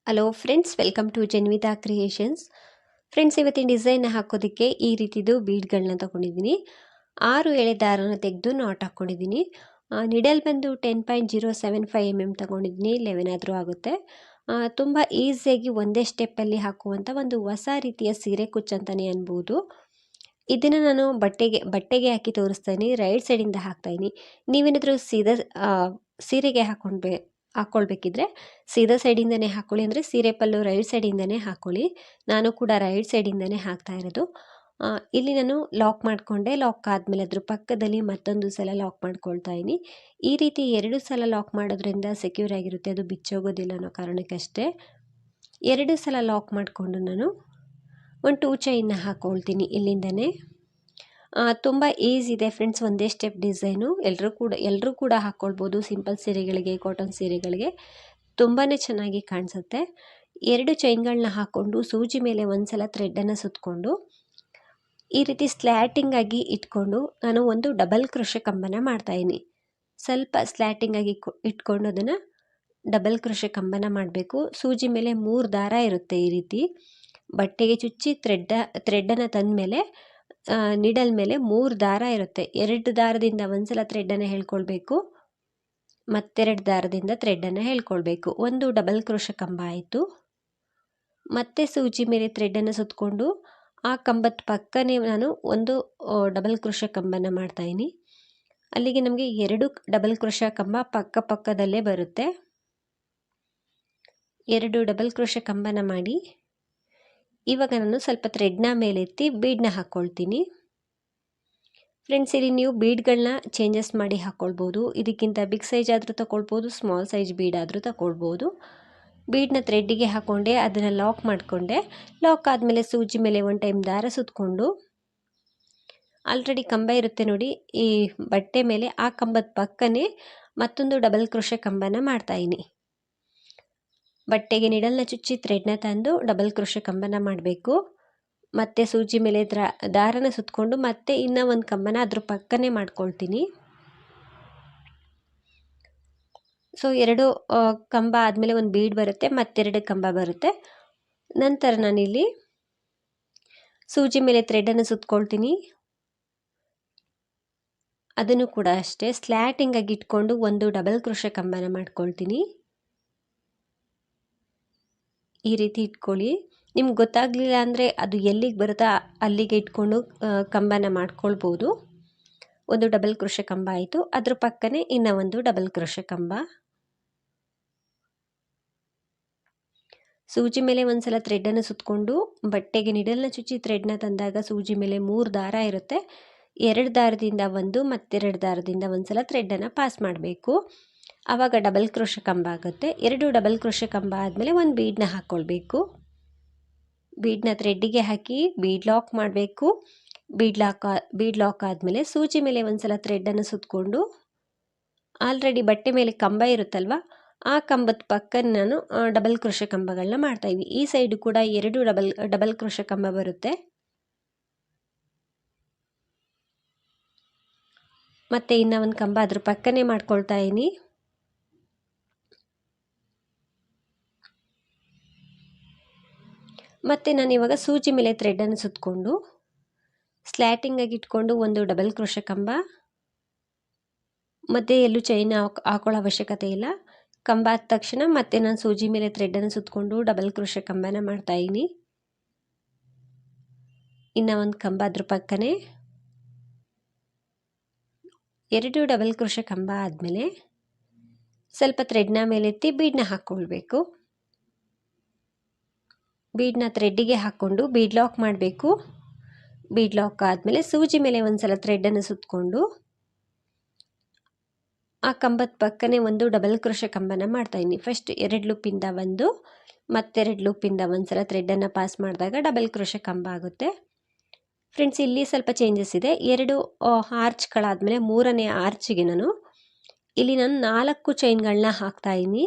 Hello friends, welcome to Janvitha creations. Friends, ಇವತ್ತಿನ design ಹಾಕೋದಕ್ಕೆ ಈ ರೀತಿದು ಬೀಡ್ಗಳನ್ನ ತೊಗೊಂಡಿದ್ದೀನಿ. 6 ಎಳೆ ದಾರನ ತೆಗೆದು ನಾಟ್ ಹಾಕ್ಕೊಂಡಿದ್ದೀನಿ. ನಿಡಲ್ ಬಂದು 10.075 mm ತೊಗೊಂಡಿದ್ದೀನಿ. 11 ಆದರೂ ಆಗುತ್ತೆ. ತುಂಬ ಈಸಿಯಾಗಿ ಒಂದೇ ಸ್ಟೆಪ್ಪಲ್ಲಿ ಹಾಕುವಂಥ ಒಂದು ಹೊಸ ರೀತಿಯ ಸೀರೆ ಕುಚ್ಚು ಅಂತಲೇ ಅನ್ಬೋದು. ಇದನ್ನು ನಾನು ಬಟ್ಟೆಗೆ ಹಾಕಿ ತೋರಿಸ್ತಾಯಿನಿ. ರೈಟ್ ಸೈಡಿಂದ ಹಾಕ್ತಾಯಿನಿ. ನೀವೇನಾದರೂ ಸೀರೆಗೆ ಹಾಕ್ಕೊಳ್ಬೇಕಿದ್ರೆ ಸೀದಾ ಸೈಡಿಂದನೇ ಹಾಕ್ಕೊಳ್ಳಿ, ಅಂದರೆ ಸೀರೆ ಪಲ್ಲು ರೈಟ್ ಸೈಡಿಂದನೇ ಹಾಕ್ಕೊಳ್ಳಿ. ನಾನು ಕೂಡ ರೈಟ್ ಸೈಡಿಂದನೇ ಹಾಕ್ತಾ ಇರೋದು. ಇಲ್ಲಿ ನಾನು ಲಾಕ್ ಮಾಡಿಕೊಂಡೆ. ಲಾಕ್ ಆದಮೇಲೆ ಅದ್ರ ಪಕ್ಕದಲ್ಲಿ ಮತ್ತೊಂದು ಸಲ ಲಾಕ್ ಮಾಡ್ಕೊಳ್ತಾ ಇದ್ದೀನಿ. ಈ ರೀತಿ 2 ಸಲ ಲಾಕ್ ಮಾಡೋದ್ರಿಂದ ಸೆಕ್ಯೂರ್ ಆಗಿರುತ್ತೆ, ಅದು ಬಿಚ್ಚೋಗೋದಿಲ್ಲ ಅನ್ನೋ ಕಾರಣಕ್ಕಷ್ಟೇ. 2 ಸಲ ಲಾಕ್ ಮಾಡಿಕೊಂಡು ನಾನು ಒಂದು 2 ಚೈನ್ನ ಹಾಕ್ಕೊಳ್ತೀನಿ ಇಲ್ಲಿಂದನೇ. ತುಂಬ ಈಸಿ ಇದೆ ಫ್ರೆಂಡ್ಸ್, ಒಂದೇ ಸ್ಟೆಪ್ ಡಿಸೈನು. ಎಲ್ಲರೂ ಕೂಡ ಹಾಕ್ಕೊಳ್ಬೋದು. ಸಿಂಪಲ್ ಸೀರೆಗಳಿಗೆ, ಕಾಟನ್ ಸೀರೆಗಳಿಗೆ ತುಂಬಾ ಚೆನ್ನಾಗಿ ಕಾಣಿಸುತ್ತೆ. 2 ಚೈನ್ಗಳನ್ನ ಹಾಕ್ಕೊಂಡು ಸೂಜಿ ಮೇಲೆ ಒಂದು ಸಲ ಥ್ರೆಡ್ಡನ್ನು ಸುತ್ತಕೊಂಡು ಈ ರೀತಿ ಸ್ಲ್ಯಾಟಿಂಗ್ ಆಗಿ ಇಟ್ಕೊಂಡು ನಾನು ಒಂದು ಡಬಲ್ ಕ್ರೋಶೆ ಕಂಬನ ಮಾಡ್ತಾಯಿದ್ದೀನಿ. ಸ್ವಲ್ಪ ಸ್ಲ್ಯಾಟಿಂಗ್ ಆಗಿ ಇಟ್ಕೊಂಡು ಅದನ್ನು ಡಬಲ್ ಕ್ರೋಶೆ ಕಂಬನ ಮಾಡಬೇಕು. ಸೂಜಿ ಮೇಲೆ 3 ದಾರ ಇರುತ್ತೆ. ಈ ರೀತಿ ಬಟ್ಟೆಗೆ ಚುಚ್ಚಿ ಥ್ರೆಡ್ಡನ್ನು ತಂದಮೇಲೆ ನೀಡಲ್ ಮೇಲೆ 3 ದಾರ ಇರುತ್ತೆ. 2 ದಾರದಿಂದ ಒಂದು ಸಲ ಥ್ರೆಡ್ಡನ್ನು ಹೇಳ್ಕೊಳ್ಬೇಕು, ಮತ್ತೆರಡು ದಾರದಿಂದ ಥ್ರೆಡ್ಡನ್ನು ಹೇಳ್ಕೊಳ್ಬೇಕು. ಒಂದು ಡಬಲ್ ಕ್ರೋಶೆ ಕಂಬ ಆಯಿತು. ಮತ್ತೆ ಸೂಜಿ ಮೇಲೆ ಥ್ರೆಡ್ಡನ್ನು ಸುತ್ತಕೊಂಡು ಆ ಕಂಬದ ಪಕ್ಕನೇ ನಾನು ಒಂದು ಡಬಲ್ ಕ್ರೋಶೆ ಕಂಬನ ಮಾಡ್ತಾಯಿದ್ದೀನಿ. ಅಲ್ಲಿಗೆ ನಮಗೆ 2 ಡಬಲ್ ಕ್ರೋಶೆ ಕಂಬ ಪಕ್ಕದಲ್ಲೇ ಬರುತ್ತೆ. 2 ಡಬಲ್ ಕ್ರೋಶೆ ಕಂಬನ ಮಾಡಿ ಇವಾಗ ನಾನು ಸ್ವಲ್ಪ ಥ್ರೆಡ್ನ ಮೇಲೆತ್ತಿ ಬೀಡನ್ನ ಹಾಕ್ಕೊಳ್ತೀನಿ. ಫ್ರೆಂಡ್ಸ್, ಇಲ್ಲಿ ನೀವು ಬೀಡ್ಗಳನ್ನ ಚೇಂಜಸ್ ಮಾಡಿ ಹಾಕ್ಕೊಳ್ಬೋದು. ಇದಕ್ಕಿಂತ ಬಿಗ್ ಸೈಜ್ ಆದರೂ ತಗೊಳ್ಬೋದು, ಸ್ಮಾಲ್ ಸೈಜ್ ಬೀಡ್ ಆದರೂ ತಗೊಳ್ಬೋದು. ಬೀಡನ್ನ ಥ್ರೆಡ್ಡಿಗೆ ಹಾಕ್ಕೊಂಡೆ, ಅದನ್ನು ಲಾಕ್ ಮಾಡಿಕೊಂಡೆ. ಲಾಕ್ ಆದಮೇಲೆ ಸೂಜಿ ಮೇಲೆ 1 ಟೈಮ್ ದಾರ ಸುತ್ತಕೊಂಡು ಆಲ್ರೆಡಿ ಕಂಬ ಇರುತ್ತೆ ನೋಡಿ ಈ ಬಟ್ಟೆ ಮೇಲೆ, ಆ ಕಂಬದ ಪಕ್ಕನೇ ಮತ್ತೊಂದು ಡಬಲ್ ಕ್ರೋಶೆ ಕಂಬನ ಮಾಡ್ತಾಯಿದ್ದೀನಿ. ಬಟ್ಟೆಗೆ ನಿಡಲ್ನ ಚುಚ್ಚಿ ಥ್ರೆಡ್ನ ತಂದು ಡಬಲ್ ಕ್ರೋಶೆ ಕಂಬನ ಮಾಡಬೇಕು. ಮತ್ತೆ ಸೂಜಿ ಮೇಲೆ ದಾರನ ಸುತ್ತಕೊಂಡು ಮತ್ತೆ ಇನ್ನೂ ಒಂದು ಕಂಬನ ಅದ್ರ ಪಕ್ಕನೇ ಮಾಡ್ಕೊಳ್ತೀನಿ. ಸೊ 2 ಕಂಬ ಆದಮೇಲೆ ಒಂದು ಬೀಡ್ ಬರುತ್ತೆ, ಮತ್ತೆರಡು ಕಂಬ ಬರುತ್ತೆ. ನಂತರ ನಾನಿಲ್ಲಿ ಸೂಜಿ ಮೇಲೆ ಥ್ರೆಡ್ಡನ್ನು ಸುತ್ತಕೊಳ್ತೀನಿ. ಅದನ್ನು ಕೂಡ ಅಷ್ಟೇ ಸ್ಲ್ಯಾಟಿಂಗ್ ಆಗಿ ಇಟ್ಕೊಂಡು ಒಂದು ಡಬಲ್ ಕ್ರೋಶೆ ಕಂಬನ ಮಾಡ್ಕೊಳ್ತೀನಿ. ಈ ರೀತಿ ಇಟ್ಕೊಳ್ಳಿ. ನಿಮ್ಗೆ ಗೊತ್ತಾಗಲಿಲ್ಲ ಅಂದರೆ ಅದು ಎಲ್ಲಿಗೆ ಬರುತ್ತಾ ಅಲ್ಲಿಗೆ ಇಟ್ಕೊಂಡು ಕಂಬನ ಮಾಡ್ಕೊಳ್ಬೋದು. ಒಂದು ಡಬಲ್ ಕ್ರೋಶೆ ಕಂಬ ಆಯಿತು. ಅದ್ರ ಪಕ್ಕನೇ ಇನ್ನೂ ಒಂದು ಡಬಲ್ ಕ್ರೋಶೆ ಕಂಬ. ಸೂಜಿ ಮೇಲೆ ಒಂದು ಸಲ ಥ್ರೆಡ್ಡನ್ನು ಸುತ್ತಕೊಂಡು ಬಟ್ಟೆಗೆ ನಿಡಲ್ನ ಚುಚ್ಚಿ ಥ್ರೆಡ್ನ ತಂದಾಗ ಸೂಜಿ ಮೇಲೆ 3 ದಾರ ಇರುತ್ತೆ. 2 ದಾರದಿಂದ ಒಂದು ಮತ್ತೆರಡು ದಾರದಿಂದ ಒಂದು ಸಲ ಥ್ರೆಡ್ಡನ್ನು ಪಾಸ್ ಮಾಡಬೇಕು. ಆವಾಗ ಡಬಲ್ ಕ್ರೋಶೆ ಕಂಬ ಆಗುತ್ತೆ. 2 ಡಬಲ್ ಕ್ರೋಶೆ ಕಂಬ ಆದಮೇಲೆ ಒಂದು ಬೀಡನ್ನ ಹಾಕ್ಕೊಳ್ಬೇಕು. ಬೀಡನ್ನ ಥ್ರೆಡ್ಡಿಗೆ ಹಾಕಿ ಬೀಡ್ ಲಾಕ್ ಮಾಡಬೇಕು. ಬೀಡ್ ಲಾಕ್ ಆದಮೇಲೆ ಸೂಜಿ ಮೇಲೆ ಒಂದು ಸಲ ಥ್ರೆಡ್ಡನ್ನು ಸುತ್ತಕೊಂಡು ಆಲ್ರೆಡಿ ಬಟ್ಟೆ ಮೇಲೆ ಕಂಬ ಇರುತ್ತಲ್ವ, ಆ ಕಂಬದ ಪಕ್ಕ ನಾನು ಡಬಲ್ ಕ್ರೋಶೆ ಕಂಬಗಳನ್ನ ಮಾಡ್ತಾಯಿದ್ವಿ. ಈ ಸೈಡು ಕೂಡ 2 ಡಬಲ್ ಕ್ರೋಶೆ ಕಂಬ ಬರುತ್ತೆ. ಮತ್ತೆ ಇನ್ನೂ ಒಂದು ಕಂಬ ಅದ್ರ ಪಕ್ಕನೇ ಮಾಡ್ಕೊಳ್ತಾ ಇದ್ದೀನಿ. ಮತ್ತು ನಾನು ಇವಾಗ ಸೂಜಿ ಮೇಲೆ ಥ್ರೆಡ್ಡನ್ನು ಸುತ್ತಕೊಂಡು ಸ್ಲ್ಯಾಟಿಂಗ್ ಆಗಿ ಇಟ್ಕೊಂಡು ಒಂದು ಡಬಲ್ ಕ್ರೋಶೆ ಕಂಬ, ಮತ್ತೆ ಎಲ್ಲೂ ಚೈನ್ ಹಾಕೊಳ್ಳೋ ಅವಶ್ಯಕತೆ ಇಲ್ಲ. ಕಂಬ ಆದ ತಕ್ಷಣ ಮತ್ತೆ ನಾನು ಸೂಜಿ ಮೇಲೆ ಥ್ರೆಡ್ಡನ್ನು ಸುತ್ತಕೊಂಡು ಡಬಲ್ ಕ್ರೋಶೆ ಕಂಬನ ಮಾಡ್ತಾಯಿದ್ದೀನಿ. ಇನ್ನು ಒಂದು ಕಂಬ ಅದ್ರ ಪಕ್ಕನೇ 2 ಡಬಲ್ ಕ್ರೋಶೆ ಕಂಬ ಆದಮೇಲೆ ಸ್ವಲ್ಪ ಥ್ರೆಡ್ನ ಮೇಲೆತ್ತಿ ಬೀಡನ್ನ ಹಾಕ್ಕೊಳ್ಬೇಕು. ಬೀಡನ್ನ ಥ್ರೆಡ್ಡಿಗೆ ಹಾಕ್ಕೊಂಡು ಬೀಡ್ ಲಾಕ್ ಮಾಡಬೇಕು. ಬೀಡ್ ಲಾಕ್ ಆದಮೇಲೆ ಸೂಜಿ ಮೇಲೆ ಒಂದು ಸಲ ಥ್ರೆಡ್ಡನ್ನು ಸುತ್ತಕೊಂಡು ಆ ಕಂಬದ ಪಕ್ಕನೇ ಒಂದು ಡಬಲ್ ಕ್ರೋಶೆ ಕಂಬನ ಮಾಡ್ತಾಯಿದ್ದೀನಿ. ಫಸ್ಟ್ 2 ಲೂಪಿಂದ ಒಂದು ಮತ್ತೆರಡು ಲೂಪಿಂದ ಒಂದು ಸಲ ಥ್ರೆಡ್ಡನ್ನು ಪಾಸ್ ಮಾಡಿದಾಗ ಡಬಲ್ ಕ್ರೋಶೆ ಕಂಬ ಆಗುತ್ತೆ. ಫ್ರೆಂಡ್ಸ್, ಇಲ್ಲಿ ಸ್ವಲ್ಪ ಚೇಂಜಸ್ ಇದೆ. 2 ಆರ್ಚ್ಗಳಾದಮೇಲೆ 3ನೇ ಆರ್ಚಿಗೆ ನಾನು 4 ಚೈನ್ಗಳನ್ನ ಹಾಕ್ತಾಯಿದ್ದೀನಿ.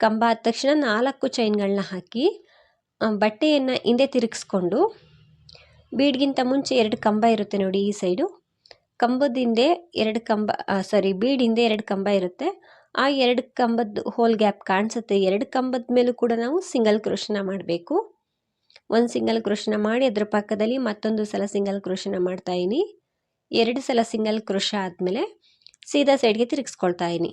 ಕಂಬ ಆದ ತಕ್ಷಣ 4 ಚೈನ್ಗಳನ್ನ ಹಾಕಿ ಬಟ್ಟೆಯನ್ನು ಹಿಂದೆ ತಿರುಗಿಸ್ಕೊಂಡು ಬೀಡ್ಗಿಂತ ಮುಂಚೆ 2 ಕಂಬ ಇರುತ್ತೆ ನೋಡಿ ಈ ಸೈಡು, ಕಂಬದ ಹಿಂದೆ 2 ಕಂಬ ಬೀಡ್ ಹಿಂದೆ 2 ಕಂಬ ಇರುತ್ತೆ. ಆ 2 ಕಂಬದ ಹೋಲ್ ಗ್ಯಾಪ್ ಕಾಣಿಸುತ್ತೆ, 2 ಕಂಬದ ಮೇಲೂ ಕೂಡ ನಾವು ಸಿಂಗಲ್ ಕ್ರೋಶನ ಮಾಡಬೇಕು. ಒಂದು ಸಿಂಗಲ್ ಕ್ರೋಶನ ಮಾಡಿ ಅದರ ಪಕ್ಕದಲ್ಲಿ ಮತ್ತೊಂದು ಸಲ ಸಿಂಗಲ್ ಕ್ರೋಶನ ಮಾಡ್ತಾ ಇದೀನಿ. 2 ಸಲ ಸಿಂಗಲ್ ಕ್ರೋಶ ಆದಮೇಲೆ ಸೀದಾ ಸೈಡ್ಗೆ ತಿರುಗಿಸ್ಕೊಳ್ತಾ ಇದೀನಿ.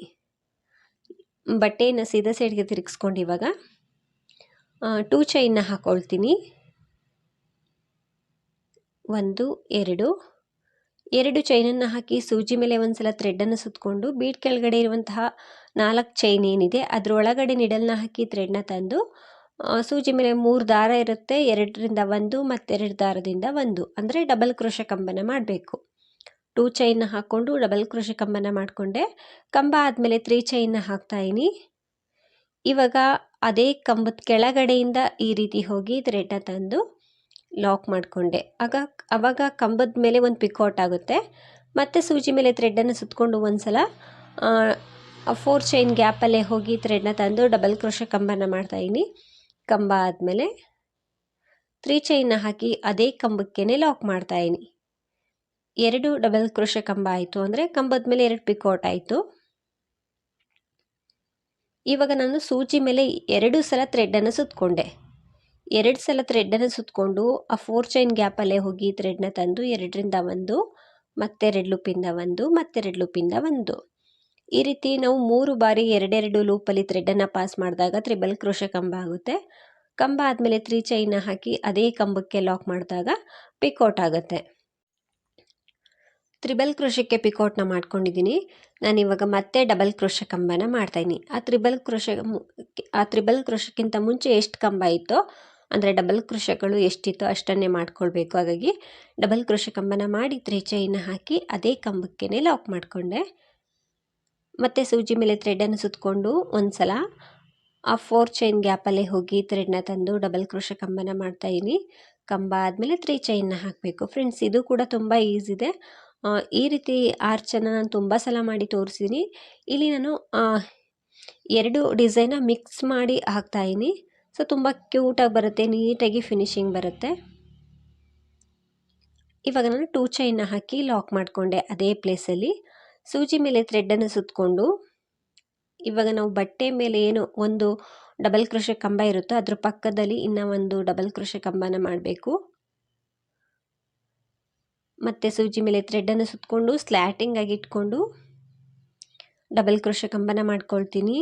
ಬಟ್ಟೆಯನ್ನು ಸೀದಾ ಸೈಡ್ಗೆ ತಿರುಗಿಸ್ಕೊಂಡು ಇವಾಗ 2 ಚೈನ್ನ ಹಾಕೊಳ್ತೀನಿ. 1 2 ಚೈನನ್ನು ಹಾಕಿ ಸೂಜಿ ಮೇಲೆ ಒಂದು ಸಲ ಥ್ರೆಡನ್ನು ಸುತ್ತಕೊಂಡು ಬೀಡ್ ಕೆಳಗಡೆ ಇರುವಂತಹ 4 ಚೈನ್ ಏನಿದೆ ಅದರೊಳಗಡೆ ನಿಡಲ್ನ ಹಾಕಿ ಥ್ರೆಡ್ನ ತಂದು ಸೂಜಿ ಮೇಲೆ 3 ದಾರ ಇರುತ್ತೆ, 2ರಿಂದ 1 ಮತ್ತು 2 ದಾರದಿಂದ 1 ಅಂದರೆ ಡಬಲ್ ಕ್ರೋಶ ಕಂಬನ ಮಾಡಬೇಕು. 2 ಚೈನ್ನ ಹಾಕ್ಕೊಂಡು ಡಬಲ್ ಕ್ರೋಶ ಕಂಬನ ಮಾಡಿಕೊಂಡೆ. ಕಂಬ ಆದಮೇಲೆ 3 ಚೈನ್ನ ಹಾಕ್ತಾ ಇದೀನಿ. ಇವಾಗ ಅದೇ ಕಂಬದ ಕೆಳಗಡೆಯಿಂದ ಈ ರೀತಿ ಹೋಗಿ ಥ್ರೆಡ್ನ ತಂದು ಲಾಕ್ ಮಾಡಿಕೊಂಡೆ. ಆವಾಗ ಕಂಬದ ಮೇಲೆ ಒಂದು ಪಿಕೌಟ್ ಆಗುತ್ತೆ. ಮತ್ತು ಸೂಜಿ ಮೇಲೆ ಥ್ರೆಡನ್ನು ಸುತ್ತಕೊಂಡು ಒಂದು ಸಲ 4 ಚೈನ್ ಗ್ಯಾಪಲ್ಲೇ ಹೋಗಿ ಥ್ರೆಡ್ನ ತಂದು ಡಬಲ್ ಕ್ರೋಶ ಕಂಬನ ಮಾಡ್ತಾಯಿದ್ದೀನಿ. ಕಂಬ ಆದಮೇಲೆ 3 ಚೈನ್ನ ಹಾಕಿ ಅದೇ ಕಂಬಕ್ಕೇ ಲಾಕ್ ಮಾಡ್ತಾಯಿದ್ದೀನಿ. 2 ಡಬಲ್ ಕ್ರೋಶ ಕಂಬ ಆಯಿತು ಅಂದರೆ ಕಂಬದ ಮೇಲೆ 2 ಪಿಕೌಟ್ ಆಯಿತು. ಇವಾಗ ನಾನು ಸೂಜಿ ಮೇಲೆ 2 ಸಲ ಥ್ರೆಡನ್ನು ಸುತ್ತಕೊಂಡೆ. 2 ಸಲ ಥ್ರೆಡನ್ನು ಸುತ್ತಕೊಂಡು ಆ 4 ಚೈನ್ ಗ್ಯಾಪಲ್ಲೇ ಹೋಗಿ ಥ್ರೆಡ್ನ ತಂದು 2ರಿಂದ 1 ಮತ್ತೆ 2 ಲೂಪಿಂದ 1 ಮತ್ತೆ 2 ಲೂಪಿಂದ 1 ಈ ರೀತಿ ನಾವು 3 ಬಾರಿ 2 ಲೂಪಲ್ಲಿ ಥ್ರೆಡನ್ನು ಪಾಸ್ ಮಾಡಿದಾಗ ತ್ರಿಬಲ್ ಕ್ರೋಶ ಕಂಬ ಆಗುತ್ತೆ. ಕಂಬ ಆದಮೇಲೆ 3 ಚೈನ್ನ ಹಾಕಿ ಅದೇ ಕಂಬಕ್ಕೆ ಲಾಕ್ ಮಾಡಿದಾಗ ಪಿಕೌಟ್ ಆಗುತ್ತೆ. ತ್ರಿಬಲ್ ಕ್ರೋಶಕ್ಕೆ ಪಿಕೌಟ್ನ ಮಾಡ್ಕೊಂಡಿದ್ದೀನಿ. ನಾನಿವಾಗ ಮತ್ತೆ ಡಬಲ್ ಕ್ರೋಶ ಕಂಬನ ಮಾಡ್ತಾಯಿದ್ದೀನಿ. ಆ ತ್ರಿಬಲ್ ಕ್ರೋಶಕ್ಕಿಂತ ಮುಂಚೆ ಎಷ್ಟು ಕಂಬ ಇತ್ತೋ ಅಂದರೆ ಡಬಲ್ ಕ್ರೋಶಗಳು ಎಷ್ಟಿತ್ತೋ ಅಷ್ಟನ್ನೇ ಮಾಡ್ಕೊಳ್ಬೇಕು. ಹಾಗಾಗಿ ಡಬಲ್ ಕ್ರೋಶ ಕಂಬನ ಮಾಡಿ 3 ಚೈನ್ನ ಹಾಕಿ ಅದೇ ಕಂಬಕ್ಕೇ ಲಾಕ್ ಮಾಡಿಕೊಂಡೆ. ಮತ್ತು ಸೂಜಿ ಮೇಲೆ ಥ್ರೆಡನ್ನು ಸುತ್ತಕೊಂಡು ಒಂದು ಸಲ ಆ 4 ಚೈನ್ ಗ್ಯಾಪಲ್ಲೇ ಹೋಗಿ ಥ್ರೆಡ್ನ ತಂದು ಡಬಲ್ ಕ್ರೋಶ ಕಂಬನ ಮಾಡ್ತಾಯಿದ್ದೀನಿ. ಕಂಬ ಆದಮೇಲೆ 3 ಚೈನ್ನ ಹಾಕಬೇಕು. ಫ್ರೆಂಡ್ಸ್, ಇದು ಕೂಡ ತುಂಬ ಈಸಿ ಇದೆ. ಈ ರೀತಿ ಆರ್ಚನ್ನು ನಾನು ತುಂಬ ಸಲ ಮಾಡಿ ತೋರಿಸಿದ್ದೀನಿ. ಇಲ್ಲಿ ನಾನು 2 ಡಿಸೈನ ಮಿಕ್ಸ್ ಮಾಡಿ ಹಾಕ್ತಾಯಿದ್ದೀನಿ. ಸೊ ತುಂಬ ಕ್ಯೂಟಾಗಿ ಬರುತ್ತೆ, ನೀಟಾಗಿ ಫಿನಿಶಿಂಗ್ ಬರುತ್ತೆ. ಇವಾಗ ನಾನು 2 ಚೈನ್ನ ಹಾಕಿ ಲಾಕ್ ಮಾಡಿಕೊಂಡೆ ಅದೇ ಪ್ಲೇಸಲ್ಲಿ. ಸೂಜಿ ಮೇಲೆ ಥ್ರೆಡನ್ನು ಸುತ್ತಕೊಂಡು ಇವಾಗ ನಾವು ಬಟ್ಟೆ ಮೇಲೆ ಏನು ಒಂದು ಡಬಲ್ ಕ್ರೋಶ ಕಂಬ ಇರುತ್ತೋ ಅದ್ರ ಪಕ್ಕದಲ್ಲಿ ಇನ್ನೂ ಒಂದು ಡಬಲ್ ಕ್ರೋಶ ಕಂಬನ ಮಾಡಬೇಕು. ಮತ್ತು ಸೂಜಿ ಮೇಲೆ ಥ್ರೆಡನ್ನು ಸುತ್ತಕೊಂಡು ಸ್ಲ್ಯಾಟಿಂಗ್ ಆಗಿ ಇಟ್ಕೊಂಡು ಡಬಲ್ ಕ್ರೋಶ ಕಂಬನ ಮಾಡ್ಕೊಳ್ತೀನಿ.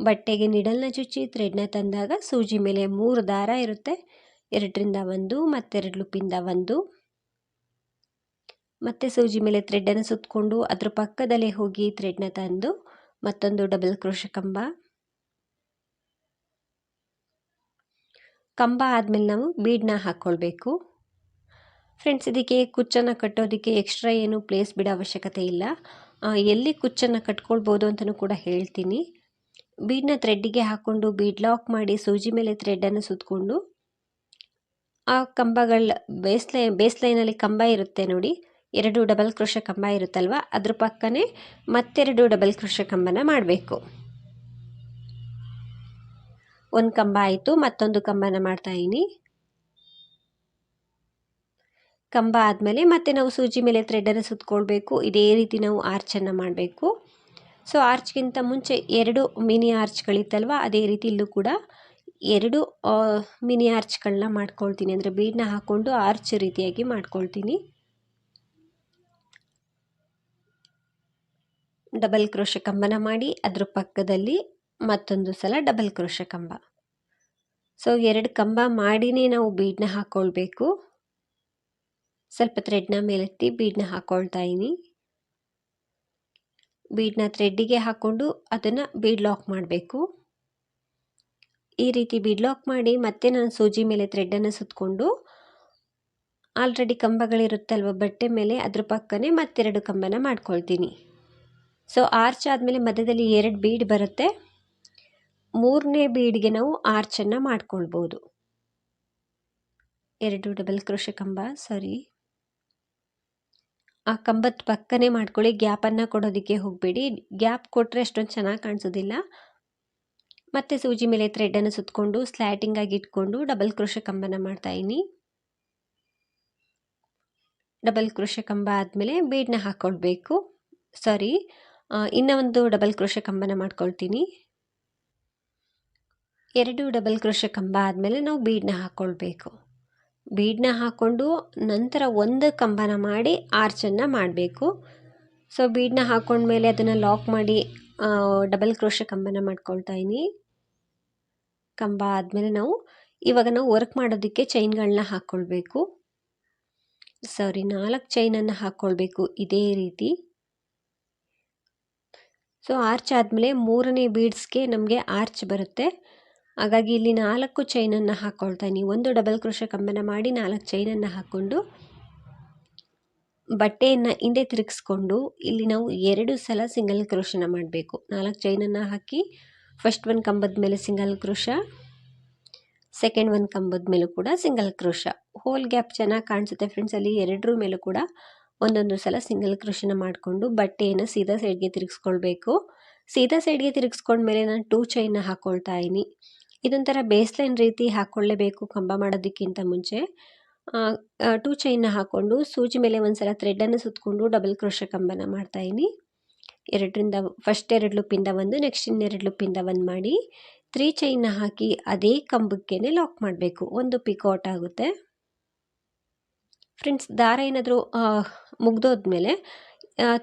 ಬಟ್ಟೆಗೆ ನಿಡಲ್ನ ಚುಚ್ಚಿ ಥ್ರೆಡ್ನ ತಂದಾಗ ಸೂಜಿ ಮೇಲೆ 3 ದಾರ ಇರುತ್ತೆ, 2ರಿಂದ 1 ಮತ್ತು 2 ಲೂಪಿಂದ 1 ಮತ್ತು ಸೂಜಿ ಮೇಲೆ ಥ್ರೆಡನ್ನು ಸುತ್ತಕೊಂಡು ಅದ್ರ ಪಕ್ಕದಲ್ಲೇ ಹೋಗಿ ಥ್ರೆಡ್ನ ತಂದು ಮತ್ತೊಂದು ಡಬಲ್ ಕ್ರೋಶ ಕಂಬ ಆದಮೇಲೆ ನಾವು ಬೀಡನ್ನ ಹಾಕ್ಕೊಳ್ಬೇಕು. ಫ್ರೆಂಡ್ಸ್, ಇದಕ್ಕೆ ಕುಚ್ಚನ್ನು ಕಟ್ಟೋದಕ್ಕೆ ಎಕ್ಸ್ಟ್ರಾ ಏನು ಪ್ಲೇಸ್ ಬಿಡೋ ಅವಶ್ಯಕತೆ ಇಲ್ಲ. ಎಲ್ಲಿ ಕುಚ್ಚನ್ನು ಕಟ್ಕೊಳ್ಬೋದು ಅಂತಲೂ ಕೂಡ ಹೇಳ್ತೀನಿ. ಬೀಡನ್ನ ಥ್ರೆಡ್ಡಿಗೆ ಹಾಕ್ಕೊಂಡು ಬೀಡ್ ಲಾಕ್ ಮಾಡಿ ಸೂಜಿ ಮೇಲೆ ಥ್ರೆಡನ್ನು ಸುತ್ತಕೊಂಡು ಆ ಕಂಬಗಳ ಬೇಸ್ ಲೈನಲ್ಲಿ ಕಂಬ ಇರುತ್ತೆ ನೋಡಿ, 2 ಡಬಲ್ ಕ್ರೋಶ ಕಂಬ ಇರುತ್ತಲ್ವ ಅದ್ರ ಪಕ್ಕನೇ ಮತ್ತೆರಡು ಡಬಲ್ ಕ್ರೋಶ ಕಂಬನ ಮಾಡಬೇಕು. ಒಂದು ಕಂಬ ಆಯಿತು, ಮತ್ತೊಂದು ಕಂಬನ ಮಾಡ್ತಾಯಿದ್ದೀನಿ. ಕಂಬ ಆದಮೇಲೆ ಮತ್ತೆ ನಾವು ಸೂಜಿ ಮೇಲೆ ಥ್ರೆಡನ್ನು ಸುತ್ತಕೊಳ್ಬೇಕು. ಇದೇ ರೀತಿ ನಾವು ಆರ್ಚನ್ನು ಮಾಡಬೇಕು. ಸೊ ಆರ್ಚ್ಗಿಂತ ಮುಂಚೆ 2 ಮಿನಿ ಆರ್ಚ್ಗಳಿತ್ತಲ್ವ ಅದೇ ರೀತಿ ಇಲ್ಲೂ ಕೂಡ 2 ಮಿನಿ ಆರ್ಚ್ಗಳನ್ನ ಮಾಡ್ಕೊಳ್ತೀನಿ. ಅಂದರೆ ಬೀಡನ್ನ ಹಾಕ್ಕೊಂಡು ಆರ್ಚ್ ರೀತಿಯಾಗಿ ಮಾಡ್ಕೊಳ್ತೀನಿ. ಡಬಲ್ ಕ್ರೋಶ ಕಂಬನ ಮಾಡಿ ಅದ್ರ ಪಕ್ಕದಲ್ಲಿ ಮತ್ತೊಂದು ಸಲ ಡಬಲ್ ಕ್ರೋಶ ಕಂಬ. ಸೊ 2 ಕಂಬ ಮಾಡಿನೇ ನಾವು ಬೀಡನ್ನ ಹಾಕ್ಕೊಳ್ಬೇಕು. ಸ್ವಲ್ಪ ಥ್ರೆಡ್ನ ಮೇಲೆತ್ತಿ ಬೀಡನ್ನ ಹಾಕ್ಕೊಳ್ತಾ ಇದ್ದೀನಿ. ಬೀಡನ್ನ ಥ್ರೆಡ್ಡಿಗೆ ಹಾಕ್ಕೊಂಡು ಅದನ್ನು ಬೀಡ್ ಲಾಕ್ ಮಾಡಬೇಕು. ಈ ರೀತಿ ಬೀಡ್ ಲಾಕ್ ಮಾಡಿ ಮತ್ತೆ ನಾನು ಸೂಜಿ ಮೇಲೆ ಥ್ರೆಡ್ಡನ್ನು ಸುತ್ತಕೊಂಡು ಆಲ್ರೆಡಿ ಕಂಬಗಳಿರುತ್ತಲ್ವ ಬಟ್ಟೆ ಮೇಲೆ ಅದ್ರ ಪಕ್ಕನೇ ಮತ್ತೆರಡು ಕಂಬನ ಮಾಡ್ಕೊಳ್ತೀನಿ. ಸೊ ಆರ್ಚ್ ಆದಮೇಲೆ ಮಧ್ಯದಲ್ಲಿ 2 ಬೀಡ್ ಬರುತ್ತೆ. 3ನೇ ಬೀಡ್ಗೆ ನಾವು ಆರ್ಚನ್ನು ಮಾಡ್ಕೊಳ್ಬೋದು. 2 ಡಬಲ್ ಕ್ರೋಶ ಕಂಬ, ಆ ಕಂಬದ ಪಕ್ಕನೇ ಮಾಡ್ಕೊಳ್ಳಿ. ಗ್ಯಾಪನ್ನು ಕೊಡೋದಕ್ಕೆ ಹೋಗಬೇಡಿ, ಗ್ಯಾಪ್ ಕೊಟ್ಟರೆ ಅಷ್ಟೊಂದು ಚೆನ್ನಾಗಿ ಕಾಣಿಸೋದಿಲ್ಲ. ಮತ್ತು ಸೂಜಿ ಮೇಲೆ ಥ್ರೆಡನ್ನು ಸುತ್ತಕೊಂಡು ಸ್ಲ್ಯಾಟಿಂಗ್ ಆಗಿ ಇಟ್ಕೊಂಡು ಡಬಲ್ ಕ್ರೋಶ ಕಂಬನ ಮಾಡ್ತಾಯಿದ್ದೀನಿ. ಡಬಲ್ ಕ್ರೋಶೆ ಕಂಬ ಆದಮೇಲೆ ಬೀಡನ್ನ ಹಾಕ್ಕೊಳ್ಬೇಕು. ಸಾರಿ, ಇನ್ನೂ ಒಂದು ಡಬಲ್ ಕ್ರೋಶೆ ಕಂಬನ ಮಾಡ್ಕೊಳ್ತೀನಿ. 2 ಡಬಲ್ ಕ್ರೋಶೆ ಕಂಬ ಆದಮೇಲೆ ನಾವು ಬೀಡನ್ನ ಹಾಕ್ಕೊಳ್ಬೇಕು. ಬೀಡನ್ನ ಹಾಕ್ಕೊಂಡು ನಂತರ ಒಂದು ಕಂಬನ ಮಾಡಿ ಆರ್ಚನ್ನು ಮಾಡಬೇಕು. ಸೊ ಬೀಡನ್ನ ಹಾಕ್ಕೊಂಡ್ಮೇಲೆ ಅದನ್ನು ಲಾಕ್ ಮಾಡಿ ಡಬಲ್ ಕ್ರೋಶೆ ಕಂಬನ ಮಾಡ್ಕೊಳ್ತಾ ಇದ್ದೀನಿ. ಕಂಬ ಆದಮೇಲೆ ಇವಾಗ ನಾವು ವರ್ಕ್ ಮಾಡೋದಕ್ಕೆ ಚೈನ್ಗಳನ್ನ ಹಾಕ್ಕೊಳ್ಬೇಕು. ಸಾರಿ, 4 ಚೈನನ್ನು ಹಾಕ್ಕೊಳ್ಬೇಕು ಇದೇ ರೀತಿ. ಸೊ ಆರ್ಚ್ ಆದಮೇಲೆ 3ನೇ ಬೀಡ್ಸ್ಗೆ ನಮಗೆ ಆರ್ಚ್ ಬರುತ್ತೆ. ಹಾಗಾಗಿ ಇಲ್ಲಿ 4 ಚೈನನ್ನು ಹಾಕ್ಕೊಳ್ತಾ ಇದ್ದೀನಿ. ಒಂದು ಡಬಲ್ ಕ್ರೋಶೆ ಕಂಬನ ಮಾಡಿ 4 ಚೈನನ್ನು ಹಾಕ್ಕೊಂಡು ಬಟ್ಟೆಯನ್ನು ಹಿಂದೆ ತಿರುಗಿಸ್ಕೊಂಡು ಇಲ್ಲಿ ನಾವು 2 ಸಲ ಸಿಂಗಲ್ ಕ್ರೋಶನ ಮಾಡಬೇಕು. 4 ಚೈನನ್ನು ಹಾಕಿ ಫಸ್ಟ್ ಒಂದು ಕಂಬದ ಮೇಲೆ ಸಿಂಗಲ್ ಕ್ರೋಶ, ಸೆಕೆಂಡ್ ಒಂದು ಕಂಬದ ಮೇಲೂ ಕೂಡ ಸಿಂಗಲ್ ಕ್ರೋಶ. ಹೋಲ್ ಗ್ಯಾಪ್ ಚೆನ್ನಾಗಿ ಕಾಣಿಸುತ್ತೆ ಫ್ರೆಂಡ್ಸ್. ಅಲ್ಲಿ 2 ಮೇಲೂ ಕೂಡ ಒಂದೊಂದು ಸಲ ಸಿಂಗಲ್ ಕ್ರೋಶನ ಮಾಡಿಕೊಂಡು ಬಟ್ಟೆಯನ್ನು ಸೀದಾ ಸೈಡ್ಗೆ ತಿರುಗಿಸ್ಕೊಳ್ಬೇಕು. ಸೀದಾ ಸೈಡ್ಗೆ ತಿರುಗಿಸ್ಕೊಂಡ್ಮೇಲೆ ನಾನು 2 ಚೈನ್ನ ಹಾಕ್ಕೊಳ್ತಾ ಇದ್ದೀನಿ. ಇದೊಂಥರ ಬೇಸ್ಲೈನ್ ರೀತಿ ಹಾಕ್ಕೊಳ್ಳೇಬೇಕು ಕಂಬ ಮಾಡೋದಕ್ಕಿಂತ ಮುಂಚೆ. 2 ಚೈನ್ನ ಹಾಕ್ಕೊಂಡು ಸೂಜಿ ಮೇಲೆ ಒಂದು ಸಲ ಥ್ರೆಡನ್ನು ಸುತ್ತಕೊಂಡು ಡಬಲ್ ಕ್ರೋಶೆ ಕಂಬನ ಮಾಡ್ತಾಯಿದ್ದೀನಿ. ಫಸ್ಟ್ 2 ಲೂಪಿಂದ ಒಂದು, ನೆಕ್ಸ್ಟ್ ಇನ್ನೆರಡು ಲೂಪಿಂದ ಒಂದು ಮಾಡಿ 3 ಚೈನ್ನ ಹಾಕಿ ಅದೇ ಕಂಬಕ್ಕೆ ಲಾಕ್ ಮಾಡಬೇಕು. ಒಂದು ಪಿಕೋಟ್ ಆಗುತ್ತೆ ಫ್ರೆಂಡ್ಸ್. ದಾರ ಏನಾದರೂ ಮುಗ್ದೋದ್ಮೇಲೆ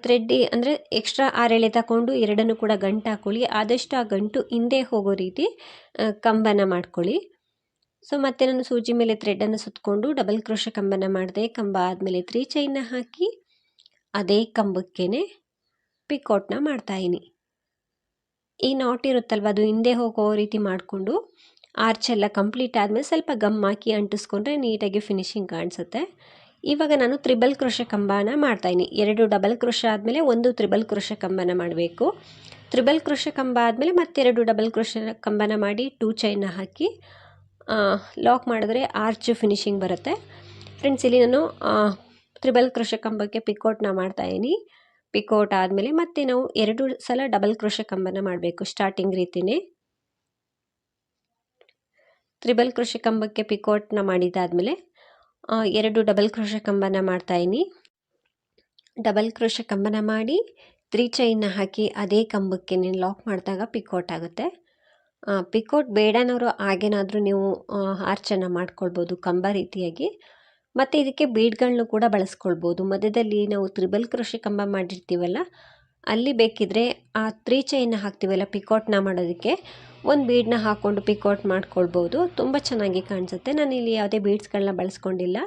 ಥ್ರೆಡ್ ಅಂದರೆ ಎಕ್ಸ್ಟ್ರಾ 6 ಎಳೆ ತಗೊಂಡು 2 ಕೂಡ ಗಂಟು ಹಾಕ್ಕೊಳ್ಳಿ. ಆದಷ್ಟು ಆ ಗಂಟು ಹಿಂದೆ ಹೋಗೋ ರೀತಿ ಕಂಬನ ಮಾಡ್ಕೊಳ್ಳಿ. ಸೊ ಮತ್ತೆ ನಾನು ಸೂಜಿ ಮೇಲೆ ಥ್ರೆಡನ್ನು ಸುತ್ತಕೊಂಡು ಡಬಲ್ ಕ್ರೋಶೆ ಕಂಬನ ಮಾಡಿದೆ. ಕಂಬ ಆದಮೇಲೆ 3 ಚೈನ್ನ ಹಾಕಿ ಅದೇ ಕಂಬಕ್ಕೆ ಪಿಕೋಟ್ನ ಮಾಡ್ತಾಯಿದ್ದೀನಿ. ಈ ನಾಟ್ ಇರುತ್ತಲ್ವ, ಅದು ಹಿಂದೆ ಹೋಗೋ ರೀತಿ ಮಾಡಿಕೊಂಡು ಆರ್ಚ್ ಎಲ್ಲ ಕಂಪ್ಲೀಟ್ ಆದಮೇಲೆ ಸ್ವಲ್ಪ ಗಮ್ ಹಾಕಿ ಅಂಟಿಸ್ಕೊಂಡ್ರೆ ನೀಟಾಗಿ ಫಿನಿಶಿಂಗ್ ಕಾಣಿಸುತ್ತೆ. ಇವಾಗ ನಾನು ತ್ರಿಬಲ್ ಕ್ರೋಶೆ ಕಂಬನ ಮಾಡ್ತಾಯಿದ್ದೀನಿ. 2 ಡಬಲ್ ಕ್ರೋಶೆ ಆದಮೇಲೆ ಒಂದು ತ್ರಿಬಲ್ ಕ್ರೋಶೆ ಕಂಬನ ಮಾಡಬೇಕು. ತ್ರಿಬಲ್ ಕ್ರೋಶೆ ಕಂಬ ಆದಮೇಲೆ ಮತ್ತೆ 2 ಡಬಲ್ ಕ್ರೋಶೆ ಕಂಬನ ಮಾಡಿ 2 ಚೈನ್ನ ಹಾಕಿ ಲಾಕ್ ಮಾಡಿದ್ರೆ ಆರ್ಚ್ ಫಿನಿಶಿಂಗ್ ಬರುತ್ತೆ ಫ್ರೆಂಡ್ಸ್. ಇಲ್ಲಿ ನಾನು ತ್ರಿಬಲ್ ಕ್ರೋಶೆ ಕಂಬಕ್ಕೆ ಪಿಕೋಟ್ನ ಮಾಡ್ತಾಯಿದ್ದೀನಿ. ಪಿಕೋಟ್ ಆದಮೇಲೆ ಮತ್ತೆ ನಾವು 2 ಸಲ ಡಬಲ್ ಕ್ರೋಶೆ ಕಂಬನ ಮಾಡಬೇಕು ಸ್ಟಾರ್ಟಿಂಗ್ ರೀತಿಯೇ. ತ್ರಿಬಲ್ ಕ್ರೋಶೆ ಕಂಬಕ್ಕೆ ಪಿಕೋಟ್ನ ಮಾಡಿದ್ದಾದಮೇಲೆ 2 ಡಬಲ್ ಕ್ರೋಶೆ ಕಂಬನ ಮಾಡ್ತಾಯಿದ್ದೀನಿ. ಡಬಲ್ ಕ್ರೋಶೆ ಕಂಬನ ಮಾಡಿ 3 ಚೈನ್ನ ಹಾಕಿ ಅದೇ ಕಂಬಕ್ಕೆ ಲಾಕ್ ಮಾಡಿದಾಗ ಪಿಕೋಟ್ ಆಗುತ್ತೆ. ಪಿಕೋಟ್ ಬೇಡನವರು ಹಾಗೇನಾದರೂ ನೀವು ಆರ್ಚನ್ನು ಮಾಡ್ಕೊಳ್ಬೋದು ಕಂಬ ರೀತಿಯಾಗಿ. ಮತ್ತು ಇದಕ್ಕೆ ಬೀಡ್ಗಳನ್ನೂ ಕೂಡ ಬಳಸ್ಕೊಳ್ಬೋದು. ಮಧ್ಯದಲ್ಲಿ ನಾವು ತ್ರಿಬಲ್ ಕ್ರೋಶೆ ಕಂಬ ಮಾಡಿರ್ತೀವಲ್ಲ, ಅಲ್ಲಿ ಬೇಕಿದ್ರೆ ಆ 3 ಚೈನ್ನ ಹಾಕ್ತೀವಲ್ಲ ಪಿಕೋಟ್ನ ಮಾಡೋದಕ್ಕೆ, ಒಂದು ಬೀಡನ್ನ ಹಾಕ್ಕೊಂಡು ಪಿಕೋಟ್ ಮಾಡ್ಕೊಳ್ಬೋದು. ತುಂಬ ಚೆನ್ನಾಗಿ ಕಾಣಿಸುತ್ತೆ. ನಾನು ಇಲ್ಲಿ ಯಾವುದೇ ಬೀಡ್ಸ್ಗಳನ್ನ ಬಳಸ್ಕೊಂಡಿಲ್ಲ.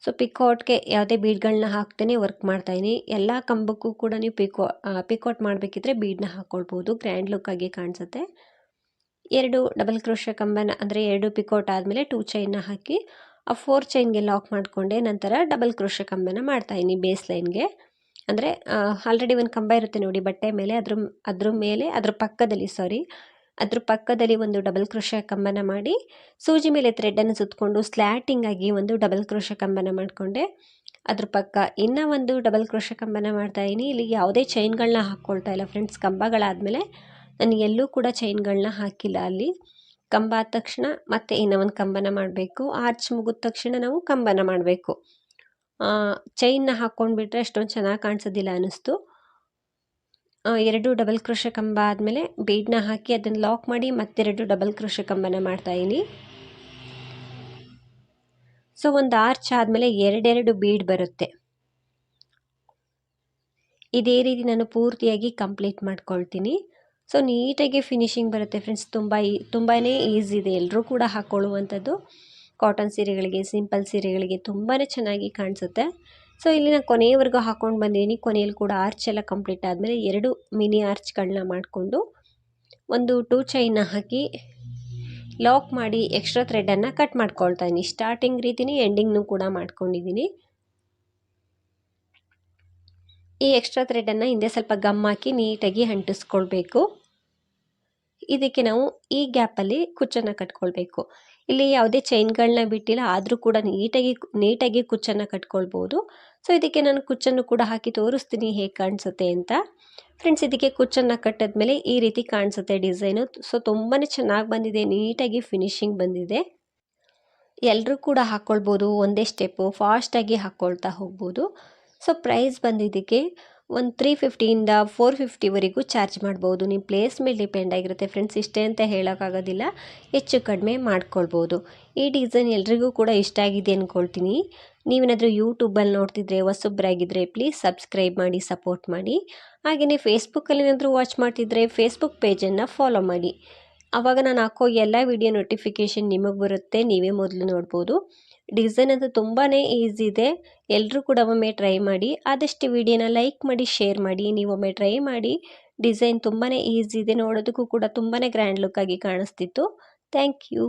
ಸೊ ಪಿಕೋಟ್ಗೆ ಯಾವುದೇ ಬೀಡ್ಗಳನ್ನ ಹಾಕ್ತೇನೆ ವರ್ಕ್ ಮಾಡ್ತಾಯಿದ್ದೀನಿ. ಎಲ್ಲ ಕಂಬಕ್ಕೂ ಕೂಡ ನೀವು ಪಿಕೋಟ್ ಮಾಡಬೇಕಿದ್ರೆ ಬೀಡನ್ನ ಹಾಕ್ಕೊಳ್ಬೋದು, ಗ್ರ್ಯಾಂಡ್ ಲುಕ್ಕಾಗಿ ಕಾಣಿಸುತ್ತೆ. 2 ಡಬಲ್ ಕ್ರೋಶೆ ಕಂಬನ ಅಂದರೆ 2 ಪಿಕೋಟ್ ಆದಮೇಲೆ 2 ಚೈನ್ನ ಹಾಕಿ ಆ 4 ಚೈನ್ಗೆ ಲಾಕ್ ಮಾಡಿಕೊಂಡೆ. ನಂತರ ಡಬಲ್ ಕ್ರೋಶೆ ಕಂಬನ ಮಾಡ್ತಾಯಿದ್ದೀನಿ ಬೇಸ್ ಲೈನ್ಗೆ. ಅಂದರೆ ಆಲ್ರೆಡಿ ಒಂದು ಕಂಬ ಇರುತ್ತೆ ನೋಡಿ ಬಟ್ಟೆ ಮೇಲೆ, ಅದ್ರ ಪಕ್ಕದಲ್ಲಿ ಒಂದು ಡಬಲ್ ಕ್ರೋಶೆ ಕಂಬನ ಮಾಡಿ ಸೂಜಿ ಮೇಲೆ ಥ್ರೆಡನ್ನು ಸುತ್ತಕೊಂಡು ಸ್ಲ್ಯಾಟಿಂಗ್ ಆಗಿ ಒಂದು ಡಬಲ್ ಕ್ರೋಶೆ ಕಂಬನ ಮಾಡಿಕೊಂಡೆ. ಅದ್ರ ಪಕ್ಕ ಇನ್ನೂ ಒಂದು ಡಬಲ್ ಕ್ರೋಶೆ ಕಂಬನ ಮಾಡ್ತಾಯಿದ್ದೀನಿ. ಇಲ್ಲಿ ಯಾವುದೇ ಚೈನ್ಗಳನ್ನ ಹಾಕ್ಕೊಳ್ತಾ ಇಲ್ಲ ಫ್ರೆಂಡ್ಸ್. ಕಂಬಗಳಾದಮೇಲೆ ನಾನು ಎಲ್ಲೂ ಕೂಡ ಚೈನ್ಗಳನ್ನ ಹಾಕಿಲ್ಲ. ಅಲ್ಲಿ ಕಂಬ ಆದ ತಕ್ಷಣ ಮತ್ತೆ ಇನ್ನೂ ಒಂದು ಕಂಬನ ಮಾಡಬೇಕು. ಆರ್ಚ್ ಮುಗಿದ ತಕ್ಷಣ ನಾವು ಕಂಬನ ಮಾಡಬೇಕು. ಚೈನ್ನ ಹಾಕ್ಕೊಂಡ್ಬಿಟ್ರೆ ಅಷ್ಟೊಂದು ಚೆನ್ನಾಗಿ ಕಾಣಿಸೋದಿಲ್ಲ ಅನ್ನಿಸ್ತು. 2 ಡಬಲ್ ಕ್ರೋಶೆ ಕಂಬ ಆದಮೇಲೆ ಬೀಡನ್ನ ಹಾಕಿ ಅದನ್ನು ಲಾಕ್ ಮಾಡಿ ಮತ್ತೆ 2 ಡಬಲ್ ಕ್ರೋಶೆ ಕಂಬನ ಮಾಡ್ತಾಯಿದ್ದೀನಿ. ಸೊ ಒಂದು ಆರ್ಚ್ ಆದಮೇಲೆ 2 ಬೀಡ್ ಬರುತ್ತೆ. ಇದೇ ರೀತಿ ನಾನು ಪೂರ್ತಿಯಾಗಿ ಕಂಪ್ಲೀಟ್ ಮಾಡ್ಕೊಳ್ತೀನಿ. ಸೊ ನೀಟಾಗಿ ಫಿನಿಶಿಂಗ್ ಬರುತ್ತೆ ಫ್ರೆಂಡ್ಸ್. ತುಂಬಾ ಈಸಿ ಇದೆ, ಎಲ್ಲರೂ ಕೂಡ ಹಾಕ್ಕೊಳ್ಳುವಂಥದ್ದು. ಕಾಟನ್ ಸೀರೆಗಳಿಗೆ, ಸಿಂಪಲ್ ಸೀರೆಗಳಿಗೆ ತುಂಬಾ ಚೆನ್ನಾಗಿ ಕಾಣಿಸುತ್ತೆ. ಸೊ ಇಲ್ಲಿ ನಾನು ಕೊನೆಯವರೆಗೂ ಹಾಕ್ಕೊಂಡು ಬಂದಿದ್ದೀನಿ. ಕೊನೆಯಲ್ಲಿ ಕೂಡ ಆರ್ಚ್ ಎಲ್ಲ ಕಂಪ್ಲೀಟ್ ಆದಮೇಲೆ 2 ಮಿನಿ ಆರ್ಚ್ಗಳನ್ನ ಮಾಡಿಕೊಂಡು ಒಂದು 2 ಚೈನ್ನ ಹಾಕಿ ಲಾಕ್ ಮಾಡಿ ಎಕ್ಸ್ಟ್ರಾ ಥ್ರೆಡನ್ನು ಕಟ್ ಮಾಡ್ಕೊಳ್ತಾ ಇದ್ದೀನಿ. ಸ್ಟಾರ್ಟಿಂಗ್ ರೀತಿಯೇ ಎಂಡಿಂಗ್ನೂ ಕೂಡ ಮಾಡ್ಕೊಂಡಿದ್ದೀನಿ. ಈ ಎಕ್ಸ್ಟ್ರಾ ಥ್ರೆಡನ್ನು ಹಿಂದೆ ಸ್ವಲ್ಪ ಗಮ್ ಹಾಕಿ ನೀಟಾಗಿ ಅಂಟಿಸ್ಕೊಳ್ಬೇಕು. ಇದಕ್ಕೆ ನಾವು ಈ ಗ್ಯಾಪಲ್ಲಿ ಕುಚ್ಚನ್ನು ಕಟ್ಕೊಳ್ಬೇಕು. ಇಲ್ಲಿ ಯಾವುದೇ ಚೈನ್ಗಳನ್ನ ಬಿಟ್ಟಿಲ್ಲ, ಆದರೂ ಕೂಡ ನೀಟಾಗಿ ಕುಚ್ಚನ್ನು ಕಟ್ಕೊಳ್ಬೋದು. ಸೊ ಇದಕ್ಕೆ ನಾನು ಕುಚ್ಚನ್ನು ಕೂಡ ಹಾಕಿ ತೋರಿಸ್ತೀನಿ ಹೇಗೆ ಕಾಣಿಸುತ್ತೆ ಅಂತ ಫ್ರೆಂಡ್ಸ್. ಇದಕ್ಕೆ ಕುಚ್ಚನ್ನು ಕಟ್ಟಿದ್ಮೇಲೆ ಈ ರೀತಿ ಕಾಣಿಸುತ್ತೆ ಡಿಸೈನು. ಸೊ ತುಂಬಾ ಚೆನ್ನಾಗಿ ಬಂದಿದೆ, ನೀಟಾಗಿ ಫಿನಿಶಿಂಗ್ ಬಂದಿದೆ. ಎಲ್ಲರೂ ಕೂಡ ಹಾಕ್ಕೊಳ್ಬೋದು, ಒಂದೇ ಸ್ಟೆಪ್ಪು ಫಾಸ್ಟಾಗಿ ಹಾಕ್ಕೊಳ್ತಾ ಹೋಗ್ಬೋದು. ಸೊ ಪ್ರೈಸ್ ಬಂದಿದ್ದಕ್ಕೆ ಒಂದು 350ಇಂದ 450ವರೆಗೂ ಚಾರ್ಜ್ ಮಾಡ್ಬೋದು. ನಿಮ್ಮ ಪ್ಲೇಸ್ ಮೇಲೆ ಡಿಪೆಂಡ್ ಆಗಿರುತ್ತೆ ಫ್ರೆಂಡ್ಸ್, ಇಷ್ಟೇ ಅಂತ ಹೇಳೋಕ್ಕಾಗೋದಿಲ್ಲ, ಹೆಚ್ಚು ಕಡಿಮೆ ಮಾಡ್ಕೊಳ್ಬೋದು. ಈ ಡಿಸೈನ್ ಎಲ್ರಿಗೂ ಕೂಡ ಇಷ್ಟ ಆಗಿದೆ ಅಂದ್ಕೊಳ್ತೀನಿ. ನೀವೇನಾದರೂ ಯೂಟ್ಯೂಬಲ್ಲಿ ನೋಡ್ತಿದ್ರೆ ಹೊಸಬ್ರಾಗಿದ್ದರೆ ಪ್ಲೀಸ್ ಸಬ್ಸ್ಕ್ರೈಬ್ ಮಾಡಿ, ಸಪೋರ್ಟ್ ಮಾಡಿ. ಹಾಗೆಯೇ ಫೇಸ್ಬುಕ್ಕಲ್ಲಿ ಏನಾದರೂ ವಾಚ್ ಮಾಡ್ತಿದ್ರೆ ಫೇಸ್ಬುಕ್ ಪೇಜನ್ನು ಫಾಲೋ ಮಾಡಿ. ಆವಾಗ ನಾನು ಹಾಕೋ ಎಲ್ಲ ವಿಡಿಯೋ ನೋಟಿಫಿಕೇಷನ್ ನಿಮಗೆ ಬರುತ್ತೆ, ನೀವೇ ಮೊದಲು ನೋಡ್ಬೋದು. ಡಿಸೈನ್ ಅಂತೂ ತುಂಬಾ ಈಸಿ ಇದೆ, ಎಲ್ಲರೂ ಕೂಡ ಒಮ್ಮೆ ಟ್ರೈ ಮಾಡಿ. ಆದಷ್ಟು ವಿಡಿಯೋನ ಲೈಕ್ ಮಾಡಿ, ಶೇರ್ ಮಾಡಿ. ನೀವೊಮ್ಮೆ ಟ್ರೈ ಮಾಡಿ. ಡಿಸೈನ್ ತುಂಬಾ ಈಸಿ ಇದೆ, ನೋಡೋದಕ್ಕೂ ಕೂಡ ತುಂಬಾ ಗ್ರ್ಯಾಂಡ್ ಲುಕ್ ಆಗಿ ಕಾಣಿಸ್ತಿತ್ತು. Thank you.